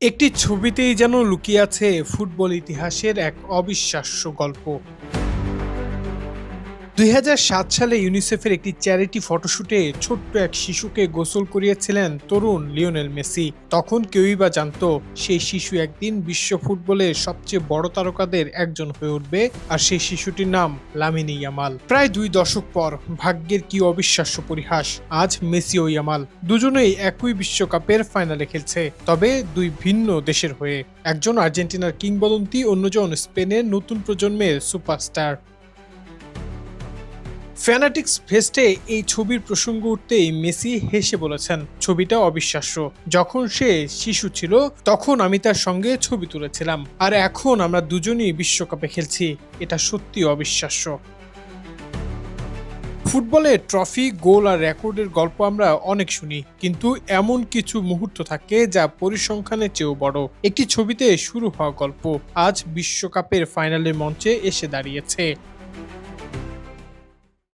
একটি ছবিতেই যেন লুকিয়ে আছে ফুটবল ইতিহাসের এক অবিশ্বাস্য গল্প। ২০০৭ সালে ইউনিসেফের একটি চ্যারিটি ফটোশুটে ছোট্ট এক শিশুকে গোসল করিয়েছিলেন তরুণ লিওনেল মেসি। তখন কেউই বা জানতো সেই শিশু একদিন বিশ্ব ফুটবলের সবচেয়ে বড় তারকাদের একজন হয়ে উঠবে, আর সেই শিশুটির নাম লামিন ইয়ামাল। প্রায় ২ দশক পর ভাগ্যের কি অবিশ্বাস্য পরিহাস, আজ মেসি ও ইয়ামাল দুজনেই একই বিশ্বকাপের ফাইনালে খেলছে, তবে দুই ভিন্ন দেশের হয়ে। একজন আর্জেন্টিনার কিংবদন্তি, অন্যজন স্পেনের নতুন প্রজন্মের সুপারস্টার। ফ্যানাটিক্স ফেস্টে এই ছবির প্রসঙ্গ উঠতেই মেসি হেসে বলেছেন, ছবিটা অবিশ্বাস্য। যখন সে শিশু ছিল তখন আমি তার সঙ্গে ছবি তুলেছিলাম, আর এখন আমরা দুজনই বিশ্বকাপে খেলছি। এটা সত্যি অবিশ্বাস্য। ফুটবলে ট্রফি, গোল আর রেকর্ডের গল্প আমরা অনেক শুনি, কিন্তু এমন কিছু মুহূর্ত থাকে যা পরিসংখ্যানের চেয়েও বড়। একটি ছবিতে শুরু হওয়া গল্প আজ বিশ্বকাপের ফাইনালের মঞ্চে এসে দাঁড়িয়েছে।